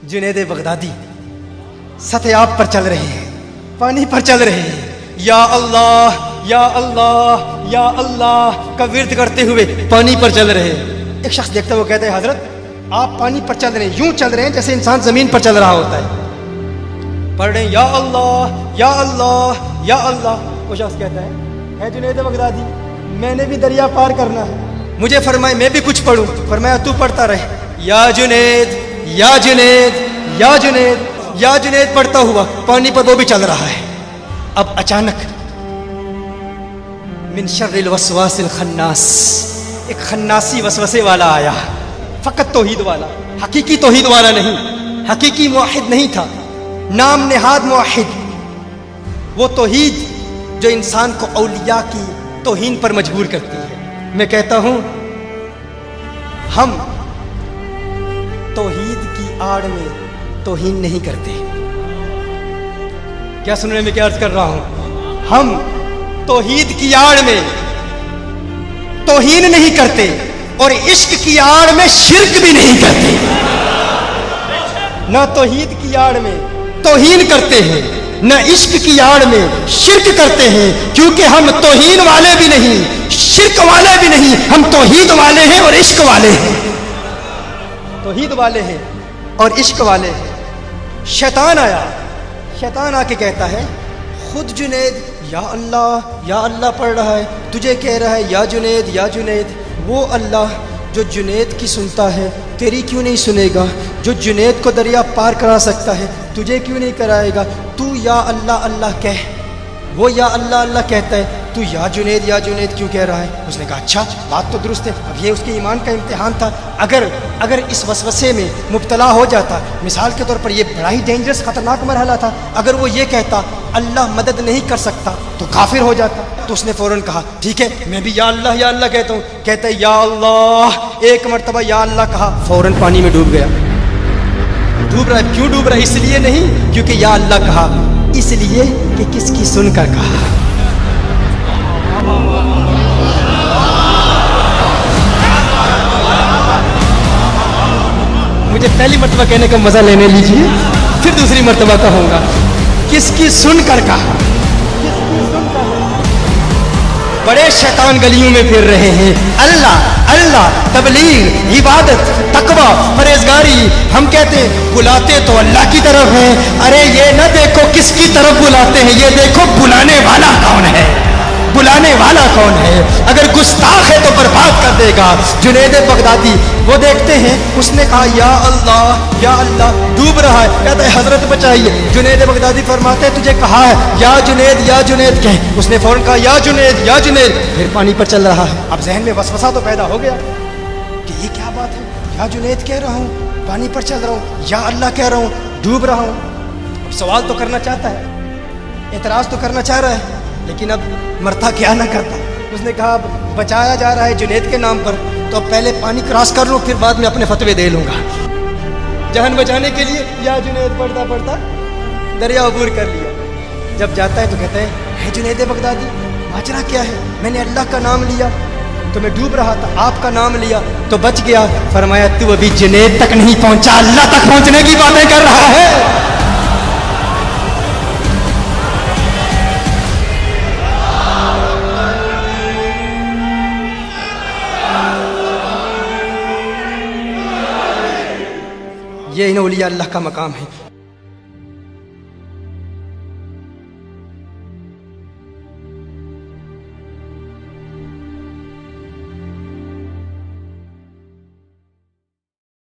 Junaid Baghdadi सतह आप पर चल रहे हैं, पानी पर चल रहे हैं, या अल्लाह या अल्लाह या अल्लाह का विर्द करते हुए पानी पर चल रहे हैं। एक शख्स देखता है, वो कहता है हजरत आप पानी पर चल रहे हैं, यूं चल रहे हैं जैसे इंसान जमीन पर चल रहा होता है, पढ़ रहे हैं या अल्लाह या अल्लाह या अल्लाह। वो शख्स कहता है जुनैद बगदादी मैंने भी दरिया पार करना है, मुझे फरमाए मैं भी कुछ पढ़ूं। फरमाया तू पढ़ता रहे, या जुनैद या जुनैद या जुनैद या जुनैद पढ़ता हुआ पानी पर वो भी चल रहा है। अब अचानक मिन शर्रिल वसवासिल खन्नास, एक खन्नासी वसवसे वाला आया, फकत तौहीद वाला, हकीकी तौहीद वाला नहीं, हकीकी मुवाहिद नहीं था, नाम नेहाद मुवाहिद, वो तौहीद जो इंसान को औलिया की तौहीन पर मजबूर करती है। मैं कहता हूं हम तौहीद की आड़ में तौहीन नहीं करते। क्या सुनने में क्या अर्ज कर रहा हूं? हम तौहीद की आड़ में तौहीन नहीं करते और इश्क की आड़ में शिर्क भी नहीं करते। ना तौहीद की आड़ में तौहीन करते हैं, न इश्क की आड़ में शिर्क करते हैं, क्योंकि हम तौहीन वाले भी नहीं, शिर्क वाले भी नहीं, हम तौहीद वाले हैं और इश्क वाले हैं। तौहीद वाले हैं और इश्क वाले हैं। शैतान आया, शैतान आके कहता है खुद जुनैद या अल्लाह पढ़ रहा है, तुझे कह रहा है या जुनैद। वो अल्लाह जो जुनैद की सुनता है तेरी क्यों नहीं सुनेगा? जो जुनैद को दरिया पार करा सकता है तुझे क्यों नहीं कराएगा? तू या अल्लाह कह, वो या अल्लाह कहता है, तू या जुनैद क्यों कह रहा है? उसने कहा अच्छा बात तो दुरुस्त है। अब ये उसके ईमान का इम्तिहान था। अगर इस वसवसे में मुब्तला हो जाता, मिसाल के तौर पर ये बड़ा ही डेंजरस खतरनाक मरहला था, अगर वो ये कहता अल्लाह मदद नहीं कर सकता तो काफिर हो जाता। तो उसने फौरन कहा ठीक है मैं भी या अल्लाह कहता हूँ। कहता है या अल्लाह, एक मरतबा या अल्लाह कहा, फौरन पानी में डूब गया। डूब रहा है, क्यों डूब रहा है? इसलिए नहीं क्योंकि या अल्लाह कहा, इसलिए कि किसकी सुनकर कहा। मुझे पहली मर्तबा कहने का मजा लेने लीजिए, फिर दूसरी मर्तबा कहूंगा किसकी सुनकर कहा। बड़े शैतान गलियों में फिर रहे हैं, अल्लाह तबलीग इबादत तकवा परहेजगारी। हम कहते हैं बुलाते तो अल्लाह की तरफ है, अरे ये न देखो किसकी तरफ बुलाते हैं, ये देखो बुलाने वाला कौन है, बुलाने वाला कौन है। अगर गुस्ताख है तो बर्बाद कर देगा। जुनैद बगदादी वो देखते हैं, उसने कहा या अल्लाह डूब रहा है, कहता है हजरत बचाइए। जुनैद बगदादी फरमाते हैं तुझे कहा है या जुनैद कह। उसने फौरन कहा या जुनैद, फिर पानी पर चल रहा है। अब जहन में वसवसा तो पैदा हो गया कि ये क्या बात है, या जुनैद कह रहा हूँ, पानी पर चल रहा हूँ, या अल्लाह कह रहा हूँ, डूब रहा हूँ। सवाल तो करना चाहता है, एतराज तो करना चाह रहा है, लेकिन अब मरता क्या ना करता। उसने कहा बचाया जा रहा है जुनैद के नाम पर, तो पहले पानी क्रॉस कर लूँ, फिर बाद में अपने फतवे दे लूँगा। जहन बचाने के लिए या जुनैद पढ़ता दरिया अबूर कर लिया। जब जाता है तो कहता है जुनैद बगदादी माजरा क्या है? मैंने अल्लाह का नाम लिया तो मैं डूब रहा था, आपका नाम लिया तो बच गया। फरमाया तू अभी जुनैद तक नहीं पहुंचा, अल्लाह तक पहुंचने की बातें कर रहा है। ये इन औलिया अल्लाह का मकाम है।